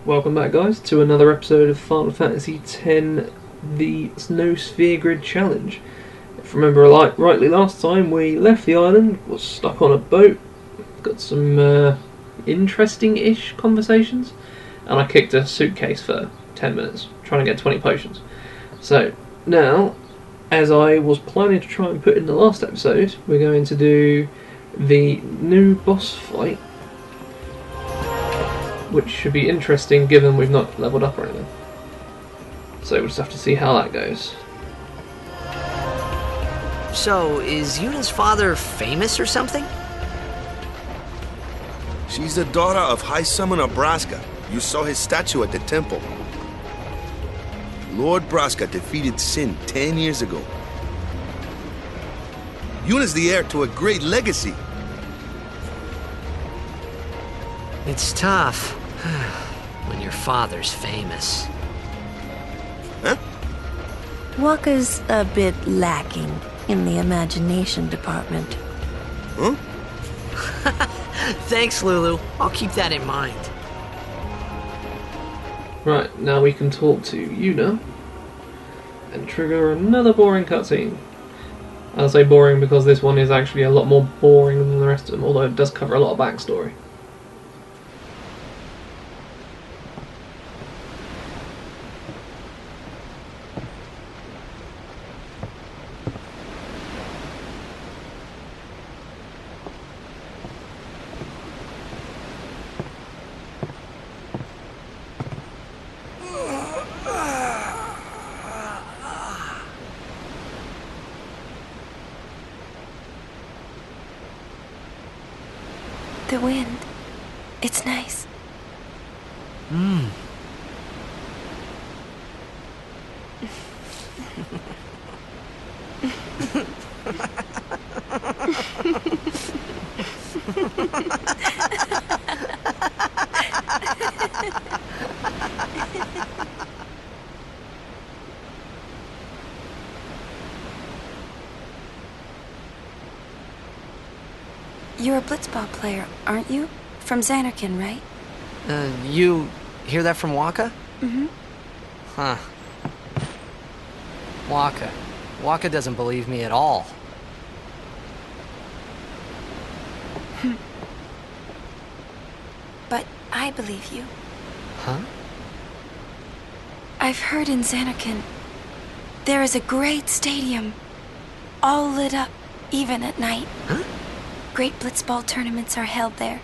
Welcome back, guys, to another episode of Final Fantasy X, the Snow Sphere Grid Challenge. If you remember rightly, last time we left the island, was stuck on a boat, got some interesting-ish conversations, and I kicked a suitcase for 10 minutes, trying to get 20 potions. So, now, as I was planning to try and put in the last episode, we're going to do the new boss fight, which should be interesting given we've not leveled up or anything. So we'll just have to see how that goes. So, is Yuna's father famous or something? She's the daughter of High Summoner Braska. You saw his statue at the temple. Lord Braska defeated Sin 10 years ago. Yuna's the heir to a great legacy. It's tough when your father's famous. Huh? Wakka's a bit lacking in the imagination department. Huh? Thanks, Lulu. I'll keep that in mind. Right, now we can talk to Yuna and trigger another boring cutscene. I'll say boring because this one is actually a lot more boring than the rest of them, although it does cover a lot of backstory. The wind. It's nice. You're a blitzball player, aren't you? From Xanarkin, right? You hear that from Wakka? Mm-hmm. Huh. Wakka. Wakka doesn't believe me at all. But I believe you. Huh? I've heard in Xanarkin there is a great stadium, all lit up, even at night. Huh? Great blitzball tournaments are held there,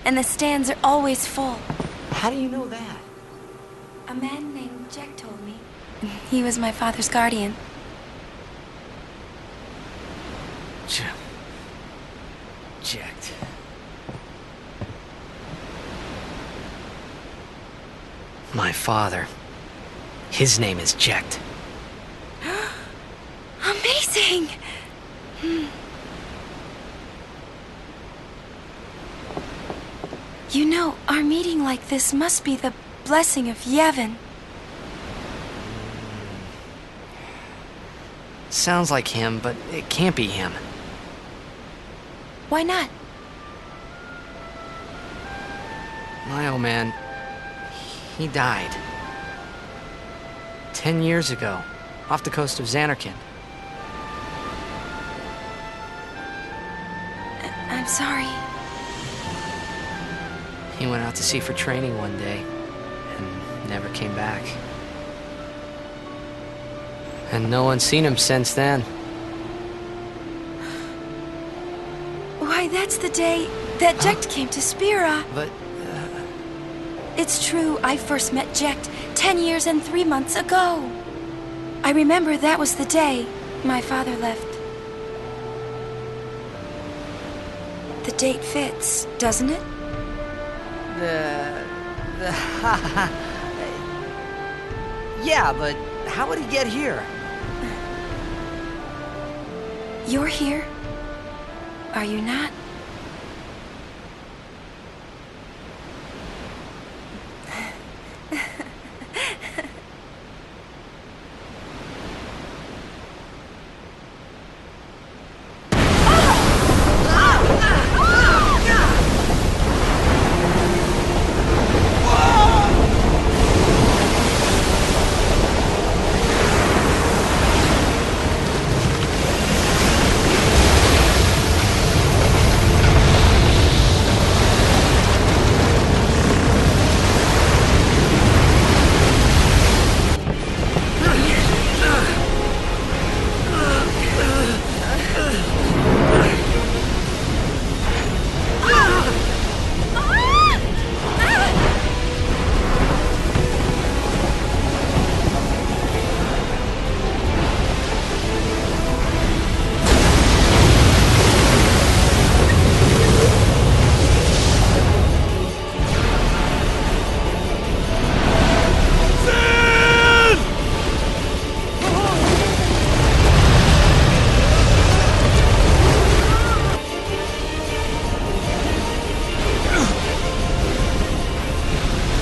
and the stands are always full. How do you know that? A man named Jack told me. He was my father's guardian. Jacked. My father. His name is Jecht. Amazing! You know, our meeting like this must be the blessing of Yevon. Sounds like him, but it can't be him. Why not? My old man, he died. 10 years ago, off the coast of Xanarkin. I'm sorry. He went out to sea for training one day, and never came back. And no one's seen him since then. Why, that's the day that Jecht came to Spira. But, It's true, I first met Jecht 10 years and 3 months ago. I remember that was the day my father left. The date fits, doesn't it? Yeah, but how would he get here? You're here? Are you not?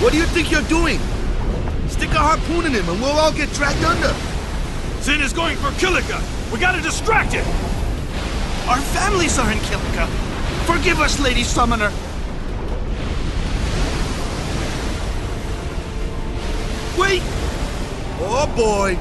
What do you think you're doing? Stick a harpoon in him and we'll all get dragged under. Sin is going for Kilika. We gotta distract him. Our families are in Kilika. Forgive us, Lady Summoner. Wait! Oh boy!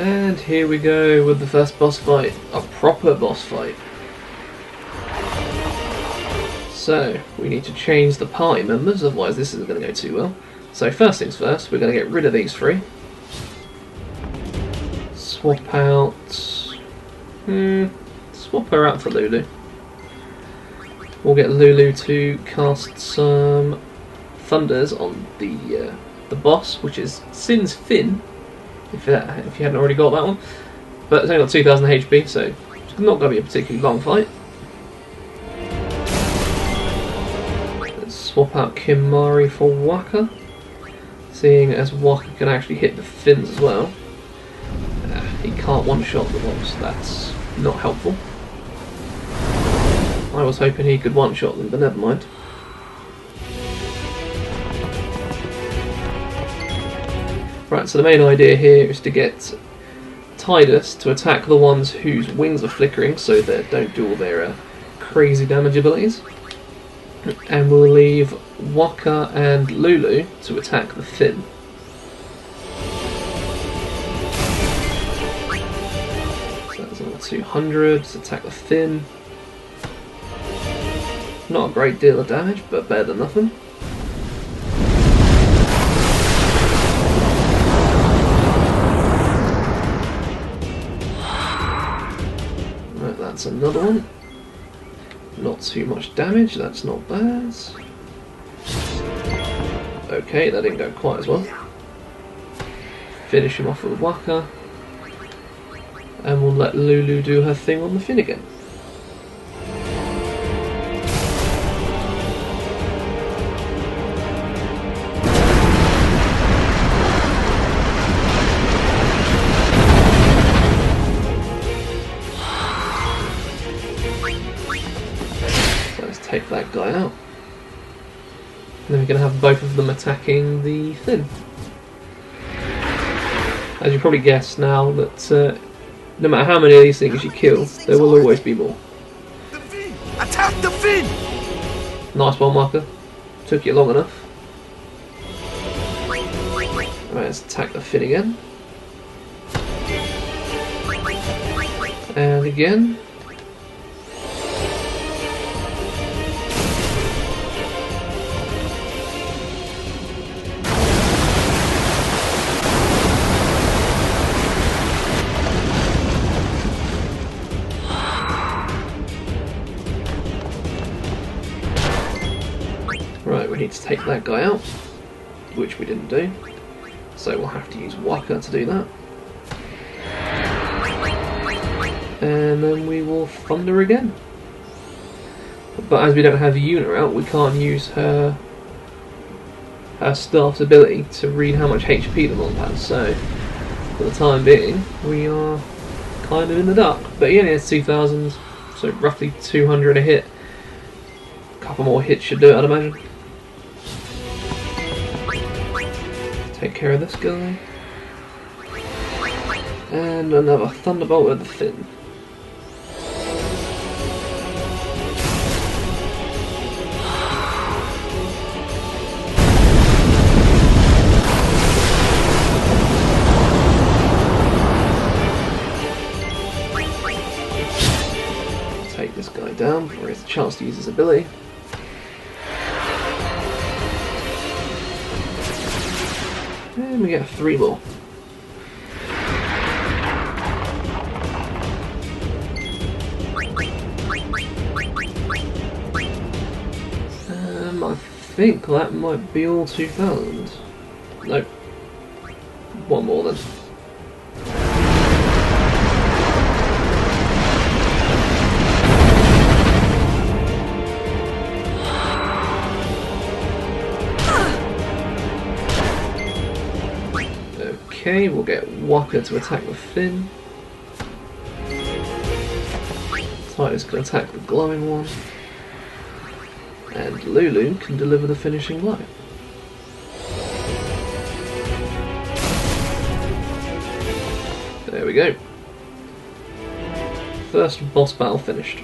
And here we go with the first boss fight, a proper boss fight. So, we need to change the party members, otherwise this isn't going to go too well. So first things first, we're going to get rid of these three. Swap out... swap her out for Lulu. We'll get Lulu to cast some thunders on the boss, which is Sin's Fin. If you hadn't already got that one, but it's only got 2,000 HP, so it's not going to be a particularly long fight. Let's swap out Kimari for Waka, seeing as Waka can actually hit the fins as well. He can't one-shot the mobs, that's not helpful. I was hoping he could one-shot them, but never mind. Right, so the main idea here is to get Tidus to attack the ones whose wings are flickering so they don't do all their crazy damage abilities. And we'll leave Waka and Lulu to attack the Fin. So that's another 200 to attack the Fin. Not a great deal of damage, but better than nothing. That's another one. Not too much damage, that's not bad. Okay, that didn't go quite as well. Finish him off with Waka. And we'll let Lulu do her thing on the Fin again. Take that guy out. And then we're going to have both of them attacking the Fin. As you probably guessed now that no matter how many of these things you kill, there will always be more. The Fin! Attack the Fin! Nice one, Marker. Took you long enough. Alright, let's attack the Fin again. And again. Right, we need to take that guy out, which we didn't do, so we'll have to use Waka to do that. And then we will Thunder again. But as we don't have Yuna out, we can't use her staff's ability to read how much HP the mob has, so for the time being we are kind of in the dark. But yeah, it's 2000, so roughly 200 a hit. A couple more hits should do it, I'd imagine. Take care of this guy. And another Thunderbolt with the Fin. Take this guy down before he has a chance to use his ability. And we get 3 more. I think that might be all 2000. Nope. One more then. Okay, we'll get Waka to attack the Fin. Titus can attack the glowing one. And Lulu can deliver the finishing blow. There we go. First boss battle finished.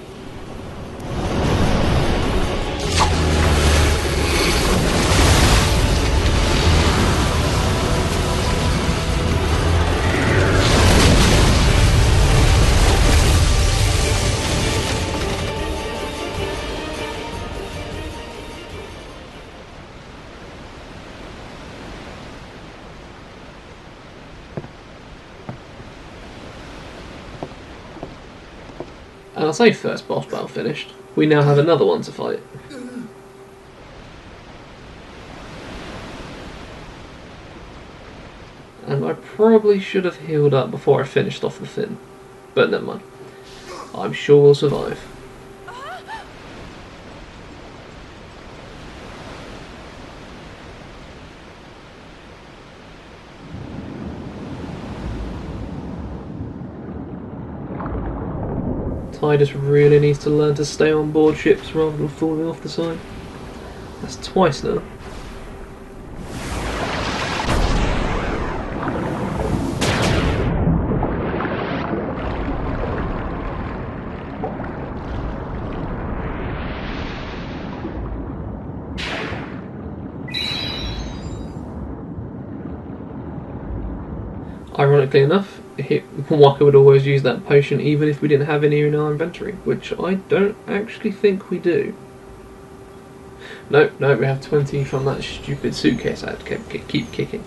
And I'll say first boss battle finished. We now have another one to fight. And I probably should have healed up before I finished off the Fin. But never mind. I'm sure we'll survive. Titus really needs to learn to stay on board ships rather than falling off the side. That's twice now. Ironically enough, Waka would always use that potion even if we didn't have any in our inventory, which I don't actually think we do. No, we have 20 from that stupid suitcase I had to keep kicking.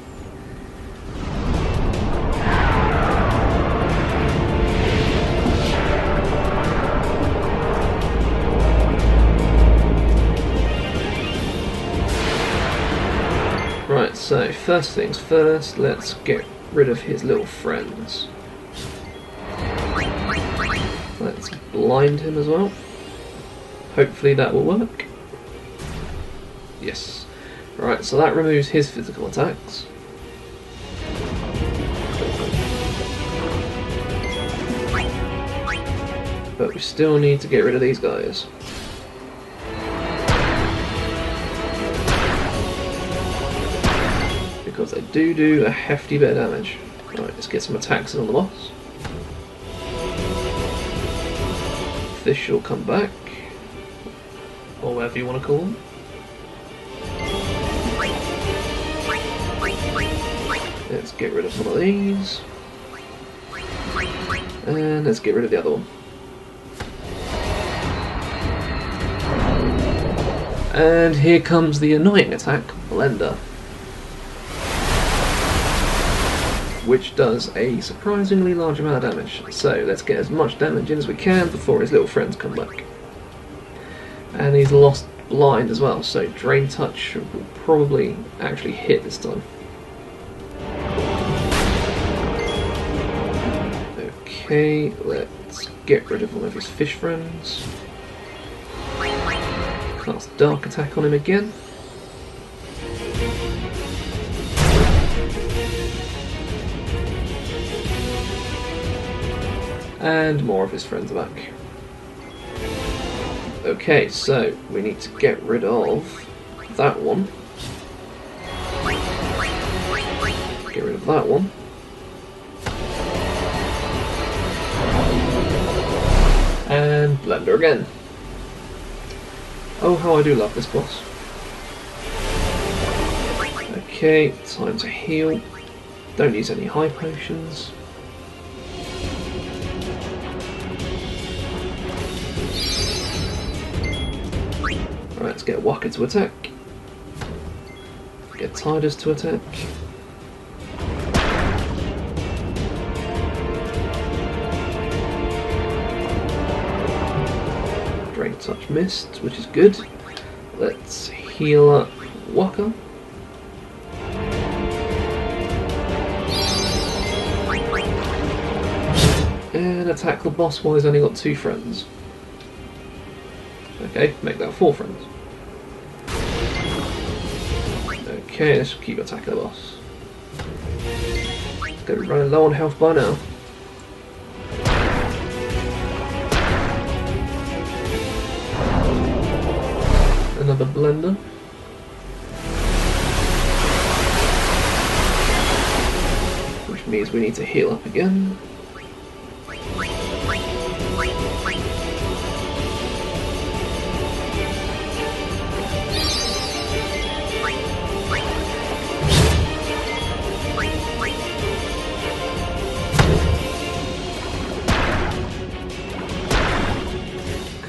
Right, so first things first, let's get rid of his little friends. Let's blind him as well. Hopefully that will work. Yes. Right, so that removes his physical attacks. But we still need to get rid of these guys. Because they do a hefty bit of damage. Right, let's get some attacks in on the boss. Fish will come back, or whatever you want to call them. Let's get rid of one of these. And let's get rid of the other one. And here comes the annoying attack, Blender, which does a surprisingly large amount of damage. So let's get as much damage in as we can before his little friends come back. And he's lost blind as well, so Drain Touch will probably actually hit this time. Okay, let's get rid of one of his fish friends. Cast Dark Attack on him again. And more of his friends are back. Okay, so we need to get rid of that one. Get rid of that one. And Blender again. Oh, how I do love this boss. Okay, time to heal. Don't use any high potions. Alright, let's get Waka to attack. Get Tidus to attack. Drain Touch missed, which is good. Let's heal up Waka. And attack the boss while he's only got 2 friends. Okay, make that 4 friends. Okay, let's keep attacking the boss. It's gonna be running low on health by now. Another Blender. Which means we need to heal up again.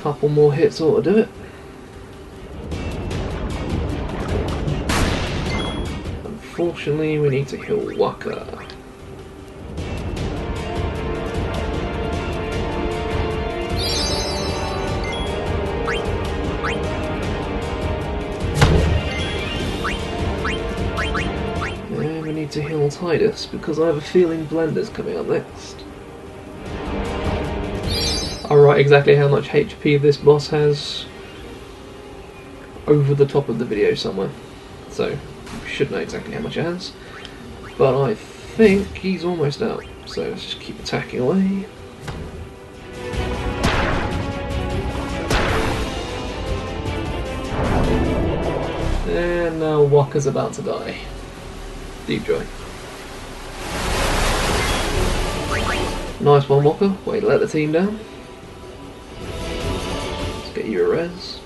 Couple more hits ought to do it. Unfortunately, we need to heal Waka. And we need to heal Tidus because I have a feeling Blender's coming up next. I'll write exactly how much HP this boss has over the top of the video somewhere, so you should know exactly how much it has, but I think he's almost out, so let's just keep attacking away. And now Waka's about to die. Deep joy. Nice one, Waka. Way to let the team down. Get you a res.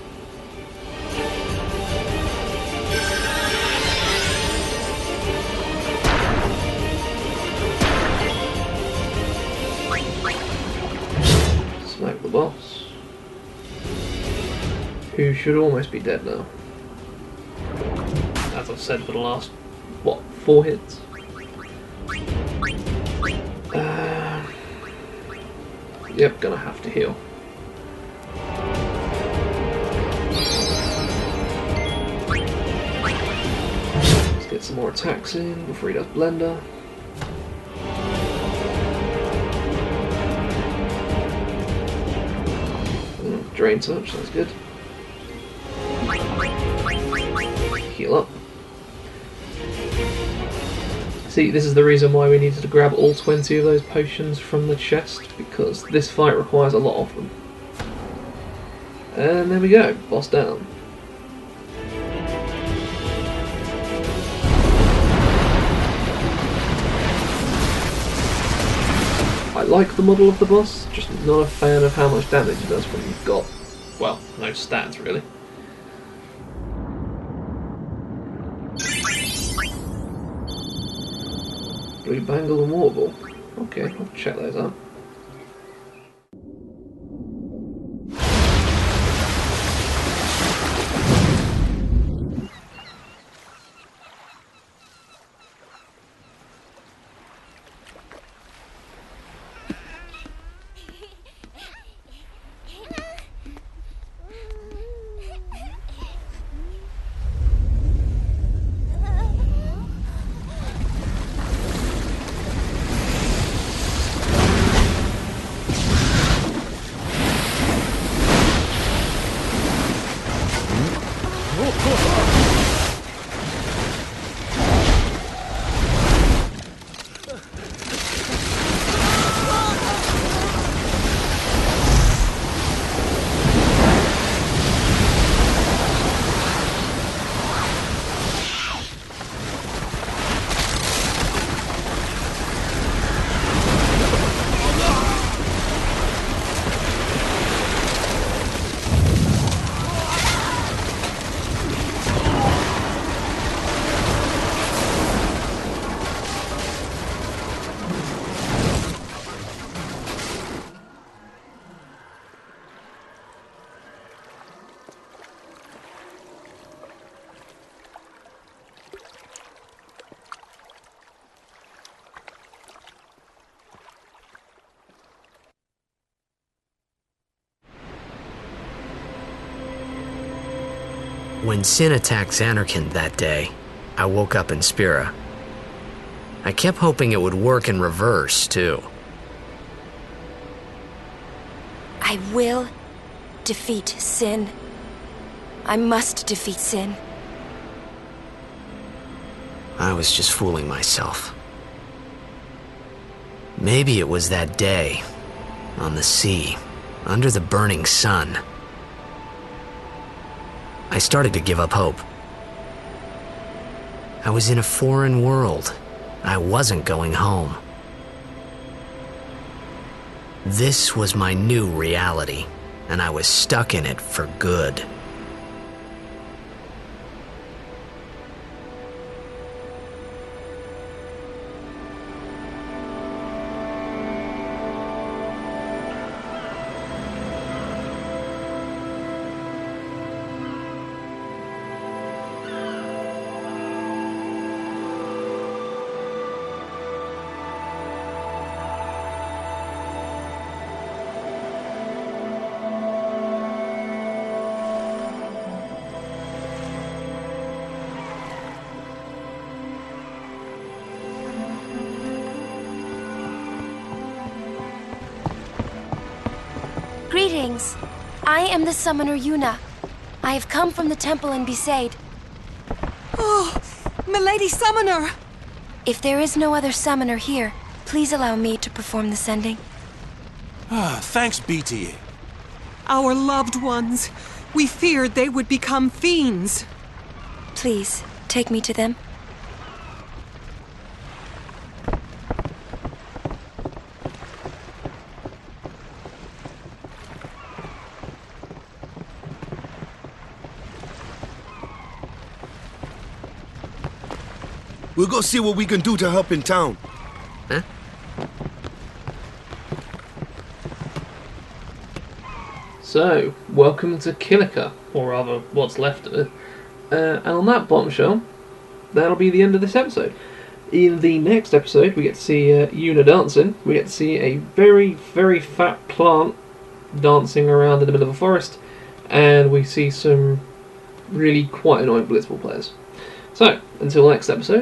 Smack the boss, who should almost be dead now. As I've said for the last, what, 4 hits? Yep, gonna have to heal. Get some more attacks in before he does Blender. Drain Touch, that's good. Heal up. See, this is the reason why we needed to grab all 20 of those potions from the chest, because this fight requires a lot of them. And there we go, boss down. I like the model of the boss, just not a fan of how much damage it does when you've got, well, no stats really. Blue Bangle and Water Ball. Okay, I'll check those out. When Sin attacked Xanarkand that day, I woke up in Spira. I kept hoping it would work in reverse, too. I will defeat Sin. I must defeat Sin. I was just fooling myself. Maybe it was that day, on the sea, under the burning sun. I started to give up hope. I was in a foreign world. I wasn't going home. This was my new reality, and I was stuck in it for good. Greetings. I am the summoner Yuna. I have come from the temple in Besaid. Oh, milady summoner! If there is no other summoner here, please allow me to perform the sending. Thanks, BTA. Our loved ones. We feared they would become fiends. Please, take me to them. We'll go see what we can do to help in town. Huh? So, welcome to Kilika, or rather, what's left of it. And on that bombshell, that'll be the end of this episode. In the next episode, we get to see Yuna dancing. We get to see a very, very fat plant dancing around in the middle of a forest, and we see some really quite annoying Blitzball players. So, until next episode,